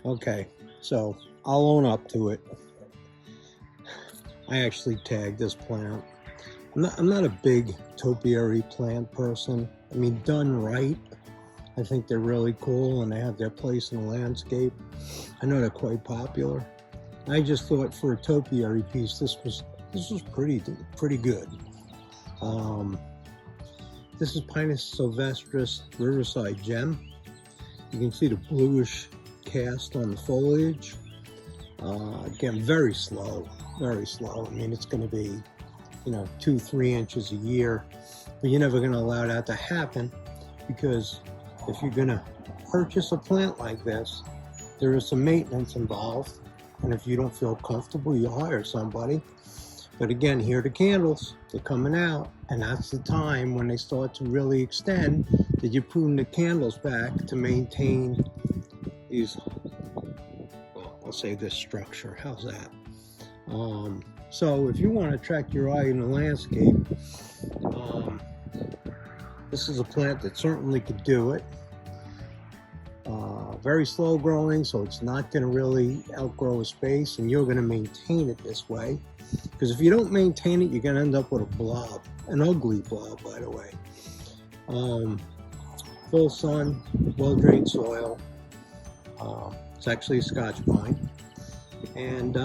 Okay, so I'll own up to it. I actually tagged this plant. I'm not a big topiary plant person. I mean, done right, I think they're really cool and they have their place in the landscape. I know they're quite popular. I just thought for a topiary piece, this was pretty good. This is Pinus sylvestris Riverside Gem. You can see the bluish cast on the foliage. Again, very slow. I mean, it's going to be, 2-3 inches a year, but you're never going to allow that to happen, because if you're going to purchase a plant like this, there is some maintenance involved, and if you don't feel comfortable, you hire somebody. But again, here are the candles. They're coming out, and that's the time when they start to really extend that you prune the candles back to maintain these, well, I'll say this structure. How's that? So if you want to attract your eye in the landscape, this is a plant that certainly could do it. Very slow growing, so it's not going to really outgrow a space, and you're going to maintain it this way. Because if you don't maintain it, you're going to end up with a blob, an ugly blob, by the way. Full sun, well-drained soil. It's actually a Scotch pine, and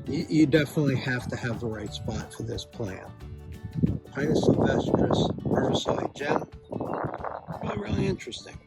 you definitely have to have the right spot for this plant. Pinus sylvestris Riverside Gem. Really, really interesting.